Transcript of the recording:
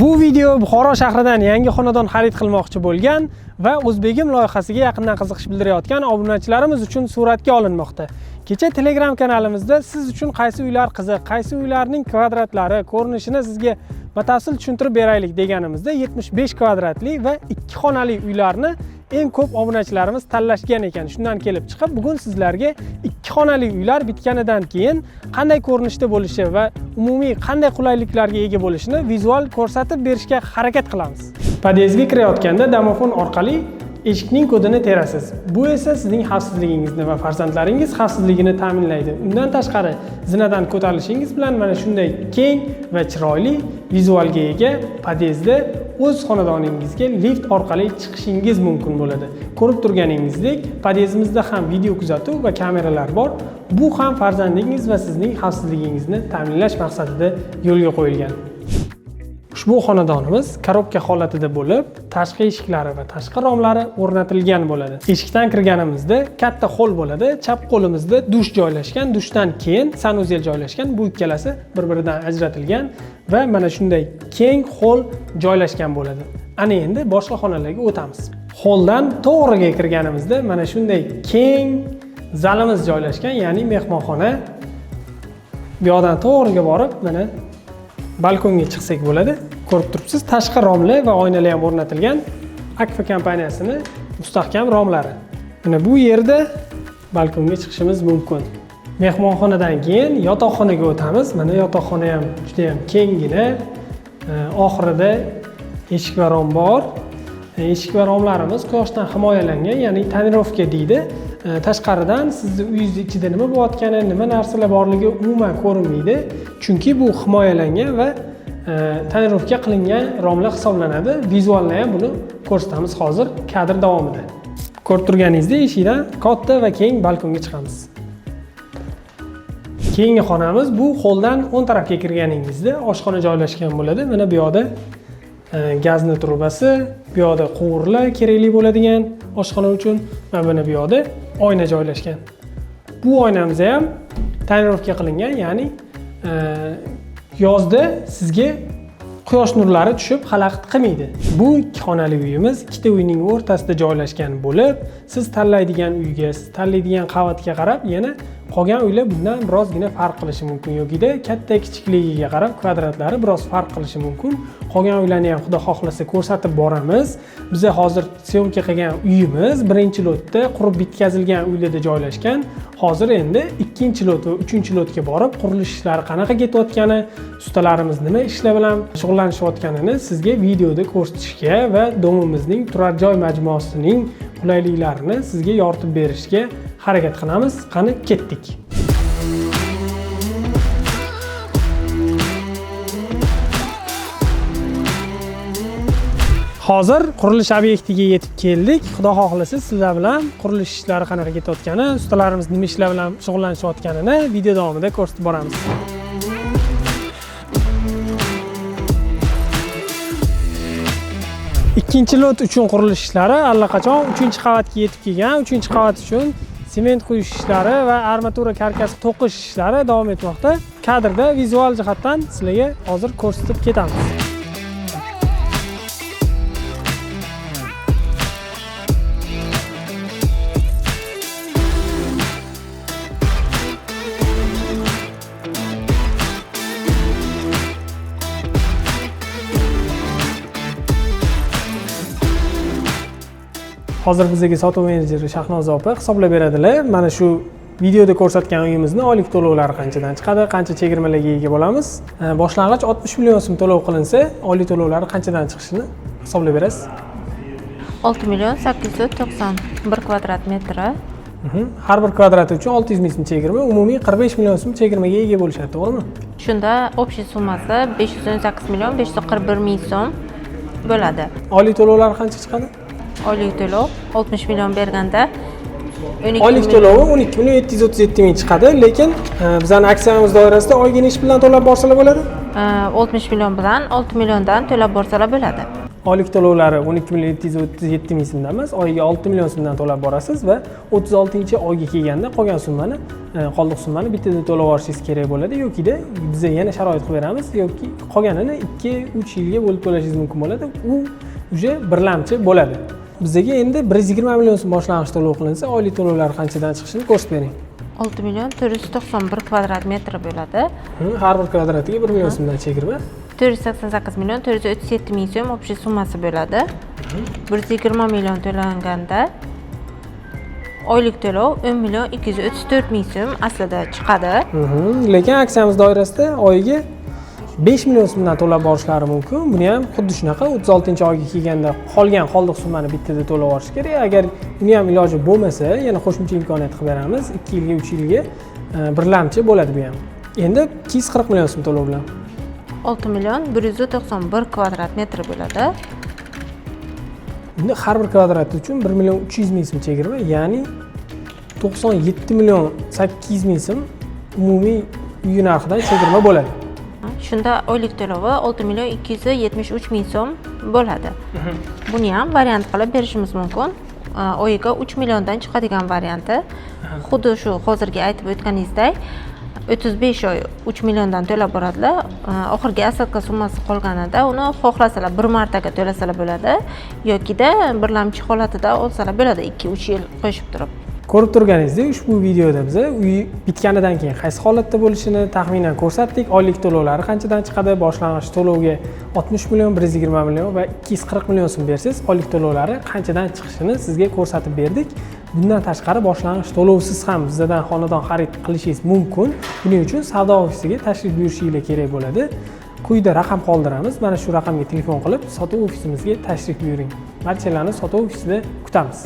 Bu video Buxoro shahridan yangi xonadon xarid qilmoqchi bo'lgan va O'zbegim loyihasiga yaqindan qiziqish bildirayotgan obunachilarimiz uchun suratga olinmoqda. Kecha Telegram kanalimizda siz uchun qaysi uylar qiziq, qaysi uylarning kvadratlari, ko'rinishini sizga batafsil tushuntirib beraylik deganimizda 75 kvadratli va 2 xonali uylarni eng ko'p obunachilarimiz tanlashgan ekan. Shundan kelib chiqib, bugun sizlarga 2 xonali uylar bitganidan keyin qanday ko'rinishda bo'lishi va umumiy qanday qulayliklarga ega bo'lishini vizual ko'rsatib berishga harakat qilamiz. Podyezdga kirayotganda domofon orqali eshikning kodini terasiz. Bu esa sizning xavfsizligingizni va farzandlaringiz xavfsizligini ta'minlaydi. Undan tashqari, zinadan ko'tarilishingiz bilan mana shunday keng va chiroyli vizualga ega podyezdda o'z xonadoningizga lift orqali chiqishingiz mumkin bo'ladi. Ko'rib turganingizdek, podyezdimizda ham video kuzatuv va kameralar bor. Bu ham farzandingiz va sizning xavfsizligingizni ta'minlash maqsadida yo'lga qo'yilgan. Ushbu xonadonimiz korobka holatida bo'lib, tashqi eshiklari va tashqi romlari o'rnatilgan bo'ladi. Eshikdan kirganimizda katta xoll bo'ladi. Chap qo'limizda dush joylashgan, dushdan keyin sanuzel joylashgan. Bu ikkalasi bir-biridan ajratilgan va mana shunday keng xoll joylashgan bo'ladi. Ana endi boshqa xonalarga o'tamiz. Xolldan to'g'riga kirganimizda mana shunday keng zalimiz joylashgan, ya'ni mehmonxona. Bu yoqdan to'g'riga borib, mana balkonga chiqsak bo'ladi. Ko'rib turibsiz, tashqi romli va oynalar ham o'rnatilgan Akfa kompaniyasini mustahkam romlari. Mana bu yerda balkonga chiqishimiz mumkin. Mehmonxonadan keyin yotoqxonaga o'tamiz. Mana yotoqxona ham juda ham kengina. Oxirida eshik va rom bor. Eshik va romlarimiz quyoshdan himoyalangan, ya'ni tonirovka deydi. Tashqaridan sizni uyingiz ichida nima bo'layotgani, nima narsalar borligi umuman ko'rinmaydi. Chunki bu himoyalangan va tonirovka qilingan romlar hisoblanadi. Vizualni ham buni ko'rsatamiz hozir kadr davomida. Ko'rib turganingizdek, eshikdan katta va keng balkonga chiqamiz. Keyingi xonamiz bu xolldan o'ng tarafga kirganingizda oshxona joylashgan bo'ladi. Mana bu yoqda gazni trubasi, bu yoqda quvurlar kerakli bo'ladigan oshxona uchun va mana bu yoqda oyna joylashgan. Bu oynamiz ham tonirovka qilingan, ya'ni yozda sizga quyosh nurlari tushib xalaqit qilmaydi. Bu 2 xonali uyimiz ikkita uyning o'rtasida joylashgan bo'lib, siz tanlaydigan uyga, siz tanlaydigan qavatga qarab yana qolgan uylar bundan birozgina farq qilishi mumkin. Yo'gida katta kichikligiga qarab kvadratlari biroz farq qilishi mumkin. Qolgan uylarni ham xudo xohlasa ko'rsatib boramiz. Biz hozir syomka qilgan uyimiz birinchi lotda qurib bitkazilgan uylarda joylashgan. Hozir endi ikkinchi lot va uchinchi lotga borib qurilish ishlari qanaqa ketayotgani, ustalarimiz nima ishlar bilan shug'ullanishayotganini sizga videoda ko'rsatishga va domimizning turar joy majmuasining qulayliklarini sizga yoritib berishga harakat qilamiz. Qani ketdik. Hozir qurilish obyektiga yetib keldik. Xudo xohlasa sizlar bilan qurilish ishlari qanaqa ketayotgani, ustalarimiz nima ishlar bilan shug'ullanishayotganini video davomida ko'rsatib boramiz. Ikkinchi lot uchun qurilish ishlari allaqachon 3-qavatga yetib kelgan. 3-qavat uchun sement quyish ishlari va armatura karkas to'qish ishlari davom etmoqda. Kadrda vizual jihatdan sizlarga hozir ko'rsatib ketamiz. Hozir bizga sotuv menejeri Shahnoza opa hisoblab beradilar. Mana shu videoda ko'rsatgan uyimizni oylik to'lovlari qanchadan chiqadi, qancha chegirmalarga ega bo'lamiz. Boshlang'ich 60 million so'm to'lov qilinsa, oylik to'lovlari qanchadan chiqishini hisoblab berasiz. 6 million 891 kvadrat metri. Har bir kvadrati uchun 600 ming so'm chegirma, umumiy 45 million so'm chegirmaga ega bo'lishadi, to'g'rimi? Shunda общий summasi 518 million 541 ming so'm bo'ladi. Oylik to'lovlari qancha chiqadi? Oylik to'lov 60 million berganda oylik to'lovi 12 million 737 ming chiqadi, lekin bizning aksiyamiz doirasida oygina ish bilan to'lab borsalar bo'ladi. 60 million bilan 6 milliondan to'lab borsalar bo'ladi. oylik to'lovlari 12.737 ming so'mdan emas, oyiga 6 million so'mdan to'lab borasiz va 36-oyga kelganda qolgan summani, qoldiq summani bittada to'lab yuborishingiz kerak bo'ladi yokida biz yana sharoit qilib beramiz yoki qolganini 2-3 yilga bo'lib to'lashingiz mumkin bo'ladi. U uje birlamchi bo'ladi. Bizga endi 120 million so'm boshlang'ich to'lov qilinsa, oylik to'lovlar qanchadan chiqishini ko'rsatib bering. 6 million 491 kvadrat metr bo'ladi. Har bir kvadratiga 1 million so'mdan chegirma. 488 million 437 ming so'm общий summasi bo'ladi. 120 million to'langanda oylik to'lov 10 million 234 ming so'm aslida chiqadi. Lekin aksiyamiz doirasida oyiga 5 million so'mdan to'lab borishlari mumkin. Buni ham xuddi shunaqa 36-oyga kelganda qolgan qoldiq summani bittada to'lab borish kerak. Agar uni ham iloji bo'lmasa, yana qo'shimcha imkoniyat qilib beramiz. 2 yilga, 3 yilga birlamchi bo'ladi bu ham. Endi 240 million so'm to'lov bilan 6 million 191 kvadrat metr bo'ladi. Endi har bir kvadrat uchun 1 million 300 ming so'm chegirma, ya'ni 97 million 800 ming so'm umumiy uy narxidan chegirma bo'ladi. Shunda oylik to'lovi 6 million 273 ming so'm bo'ladi. Buni ham variant qilib berishimiz mumkin. Oyiga 3 milliondan chiqadigan varianti. Xuddi shu hozirgi aytib o'tganingizdek 35 oy 3 milliondan to'lab boradilar. Oxirgi assadka summasi qolganida uni xohlasalar bir martaga to'lasalar bo'ladi yokida birlamchi holatida olsalar bo'ladi 2-3 yil qo'shib turib. Ko'rib turganingizdek, ushbu videoda biz uy bitganidan keyin qaysi holatda bo'lishini taxminan ko'rsatdik. Oylik to'lovlari qanchadan chiqadi? Boshlang'ich to'lovga 60 million, 120 million va 240 million so'm bersangiz, oylik to'lovlari qanchadan chiqishini sizga ko'rsatib berdik. Bundan tashqari boshlang'ich to'lovsiz ham bizdan xonadon xarid qilishingiz mumkin. Buning uchun savdo ofisiga tashrif buyurishingiz kerak bo'ladi. Quyida raqam qoldiramiz. Mana shu raqamga telefon qilib, sotuv ofisimizga tashrif buyuring. Barchalarni sotuv ofisida kutamiz.